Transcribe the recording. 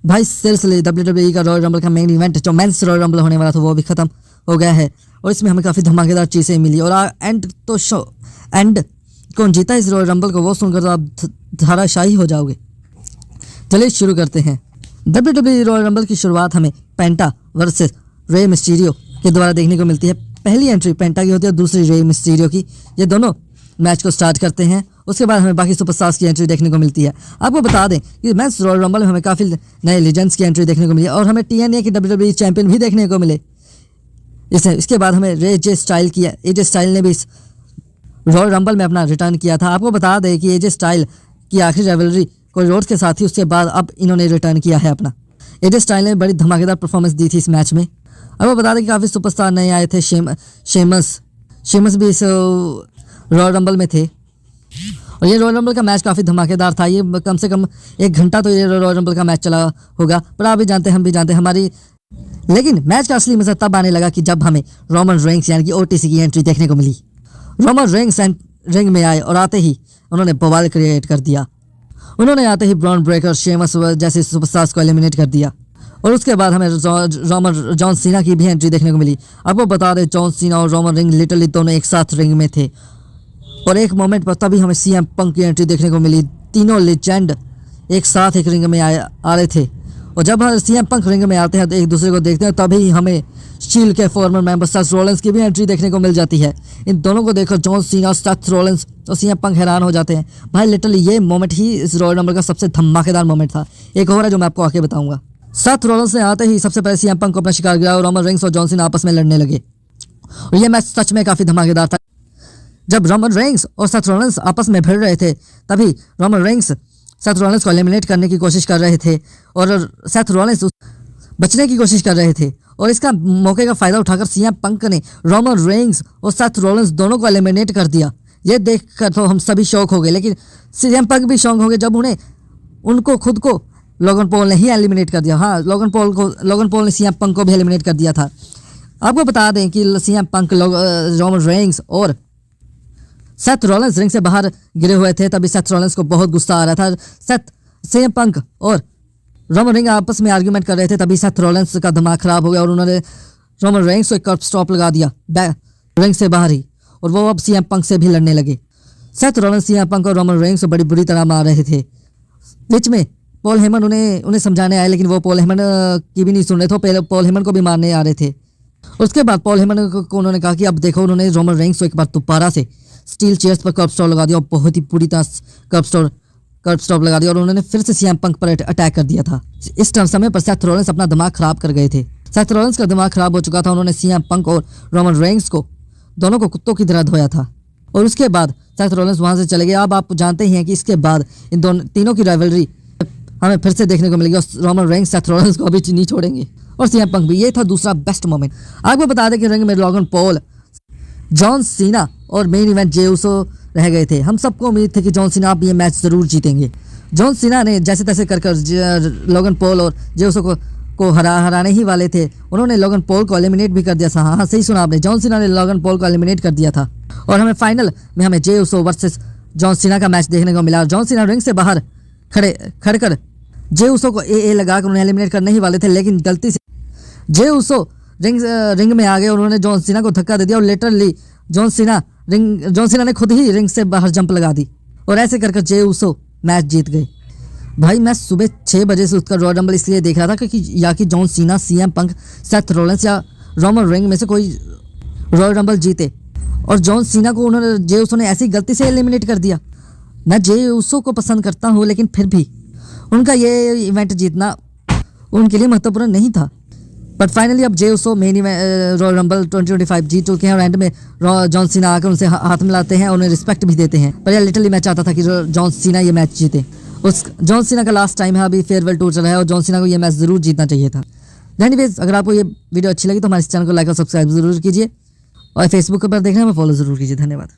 भाई seriously WWE का royal rumble का मेन इवेंट जो मेंस रॉयल रंबल होने वाला था वो भी खत्म हो गया है और इसमें हमें काफ़ी धमाकेदार चीज़ें मिली और एंड कौन जीता इस रॉयल रंबल को वो सुनकर तो आप धाराशाही हो जाओगे। चलिए शुरू करते हैं। WWE रॉयल रंबल की शुरुआत हमें पेंटा वर्सेस रे मिस्टीरियो के द्वारा देखने को मिलती है। पहली एंट्री पेंटा की होती है, दूसरी रे मिस्टीरियो की। ये दोनों मैच को स्टार्ट करते हैं। उसके बाद हमें बाकी सुपरस्टार्स की एंट्री देखने को मिलती है। आपको बता दें कि मैच रॉयल रंबल में हमें काफ़ी नए लीजेंड्स की एंट्री देखने को मिली और हमें TNA की WWE चैंपियन भी देखने को मिले। इसके बाद हमें AJ स्टाइल ने भी इस रॉयल रंबल में अपना रिटर्न किया था। आपको बता दें कि AJ स्टाइल की आखिरी राइवलरी कोई रोड्स के साथ ही उसके बाद अब इन्होंने रिटर्न किया है अपना। AJ स्टाइल ने बड़ी धमाकेदार परफॉर्मेंस दी थी इस मैच में। आपको बता दें कि काफ़ी सुपरस्टार नए आए थे। शेमस भी इस रॉयल रंबल में थे और ये रॉयल रंबल का मैच काफ़ी धमाकेदार था। ये कम से कम 1 घंटा तो ये रॉयल रंबल का मैच चला होगा, पर आप भी जानते हैं हम भी जानते हैं लेकिन मैच का असली मज़ा तब आने लगा कि जब हमें रोमन रेंग्स यानी कि OTC की एंट्री देखने को मिली। रोमन रेंग्स रिंग में आए और आते ही उन्होंने बवाल क्रिएट कर दिया। उन्होंने आते ही ब्रॉन ब्रेकर, शेमस जैसे सुपरस्टार्स को एलिमिनेट कर दिया और उसके बाद हमें जॉन सीना की भी एंट्री देखने को मिली। आपको बता दें जॉन सीना और रोमन रिंग लिटरली दोनों एक साथ रिंग में थे और एक मोमेंट पर तभी हमें CM पंक की एंट्री देखने को मिली। तीनों लेजेंड एक साथ एक रिंग में आ रहे थे और जब CM पंक रिंग में आते हैं तो एक दूसरे को देखते हैं, तभी हमें शील्ड के फॉर्मर मेंबर सेथ रॉलिंस की भी एंट्री देखने को मिल जाती है। इन दोनों को देखकर जॉन सीना, सेथ रॉलिंस और CM पंक हैरान हो जाते हैं। भाई लिटरली ये मोमेंट ही इस रॉयल रंबल का सबसे धमाकेदार मोमेंट था। एक और है जो मैं आपको आके बताऊंगा। सेथ रॉलिंस ने आते ही सबसे पहले CM पंक को अपना शिकार गिराया और रोमन रेंग्स और जॉन सीना आपस में लड़ने लगे और ये मैच सच में काफ़ी धमाकेदार था। जब रोमन रेंग्स और सेथ रॉलिंस आपस में भिड़ रहे थे तभी रोमन रेंग्स सेथ रॉलिंस को एलिमिनेट करने की कोशिश कर रहे थे और सेथ रॉलिंस बचने की कोशिश कर रहे थे और इसका मौके का फ़ायदा उठाकर CM पंक ने रोमन रेंग्स और सेथ रॉलिंस दोनों को एलिमिनेट कर दिया। ये देखकर तो हम सभी शौक हो गए, लेकिन CM पंक भी शौक हो गए जब उनको खुद को लोगन पॉल ने ही एलिमिनेट कर दिया। हाँ, लोगन पॉल ने CM पंक को भी एलिमिनेट कर दिया था। आपको बता दें कि CM पंक रोमन रेंग्स और सेथ रॉलिंस रिंग से बाहर गिरे हुए थे, तभी सेथ रॉलिंस को बहुत गुस्सा आ रहा था। CM पंक और रोमन रेंग्स आपस में आर्ग्यूमेंट कर रहे थे, तभी सेथ रॉलिंस का दिमाग खराब हो गया और उन्होंने रोमन रेंग्स को एक कर्ब स्टॉप लगा दिया रिंग से बाहर ही और वो अब CM पंक से भी लड़ने लगे। सेथ रॉलिंस CM पंक और रोमन रेंग्स को बड़ी बुरी तरह मार रहे थे। बीच में पॉल हेमन उन्हें समझाने आए, लेकिन वो पॉल हेमन की भी नहीं सुन रहे थे। पहले पॉल हेमन को भी मारने आ रहे थे। उसके बाद पॉल हेमन को उन्होंने कहा कि अब देखो, उन्होंने रोमन रेंग्स को एक बार दोबारा से स्टील चेयर्स पर कर्ब स्टॉप लगा दिया और बहुत ही बुरी तरह कर्ब स्टॉप लगा दिया और उन्होंने फिर से CM पंक पर अटैक कर दिया था। इस समय पर सेथ रॉलिंस अपना दिमाग खराब कर गए थे। सेथ रॉलिंस का दिमाग खराब हो चुका था। उन्होंने CM पंक और रोमन रेंग्स को दोनों को कुत्तों की तरह धोया था और उसके बाद सेथ रॉलिंस वहाँ से चले गए। अब आप जानते ही हैं कि इसके बाद इन तीनों की राइवलरी हमें फिर से देखने को मिलेगी और रोमन रेंग्स सेथ रॉलिंस को अभी नहीं छोड़ेंगे और CM पंक भी। ये था दूसरा बेस्ट मोमेंट। आपको बता दें कि रिंग में लोगन पॉल, जॉन सीना और मेन इवेंट जे उसो रह गए थे। हम सबको उम्मीद थी कि जॉन सीना आप ये मैच ज़रूर जीतेंगे। जॉन सीना ने जैसे तैसे कर लोगन पॉल और जे उसो को हराने ही वाले थे। उन्होंने लोगन पॉल को एलिमिनेट भी कर दिया था। हाँ, सही सुना आपने, जॉन सीना ने लोगन पॉल को एलिमिनेट कर दिया था और हमें फाइनल में हमें जे उसो वर्सेस जॉन सीना का मैच देखने को मिला। जॉन सीना रिंग से बाहर खड़े कर जे उसो को ए लगा कर उन्हें एलिमिनेट करने ही वाले थे, लेकिन गलती से जे उसो रिंग में आ गए और उन्होंने जॉन सीना को धक्का दे दिया और लिटरली जॉन सीना ने खुद ही रिंग से बाहर जंप लगा दी और ऐसे कर जे उसो मैच जीत गए। भाई मैं सुबह 6 बजे से उसका रॉयल रंबल इसलिए देख रहा था कि जॉन सीना, CM पंक, सेथ रॉलिंस या रोमन रेंग्स में से कोई रॉयल रंबल जीते और जॉन सीना को उन्होंने जे उसो ने ऐसी गलती से एलिमिनेट कर दिया। मैं जे उसो को पसंद करता हूँ, लेकिन फिर भी उनका ये इवेंट जीतना उनके लिए महत्वपूर्ण नहीं था। बट फाइनली अब जे उसो मेन रॉयल रंबल 2025 जीत चुके हैं और एंड में जॉन सीना आकर उनसे हाथ मिलाते हैं और उन्हें रिस्पेक्ट भी देते हैं। पर यार लिटरली मैं चाहता था कि जॉन सीना ये मैच जीते। जॉन सीना का लास्ट टाइम है, अभी फेयरवेल टूर चल रहा है और जॉन सीना को ये मैच ज़रूर जीतना चाहिए था। एनीवेज, अगर आपको ये वीडियो अच्छी लगी तो हमारे इस चैनल को लाइक और सब्सक्राइब जरूर कीजिए और फेसबुक पर देखने में फॉलो ज़रूर कीजिए। धन्यवाद।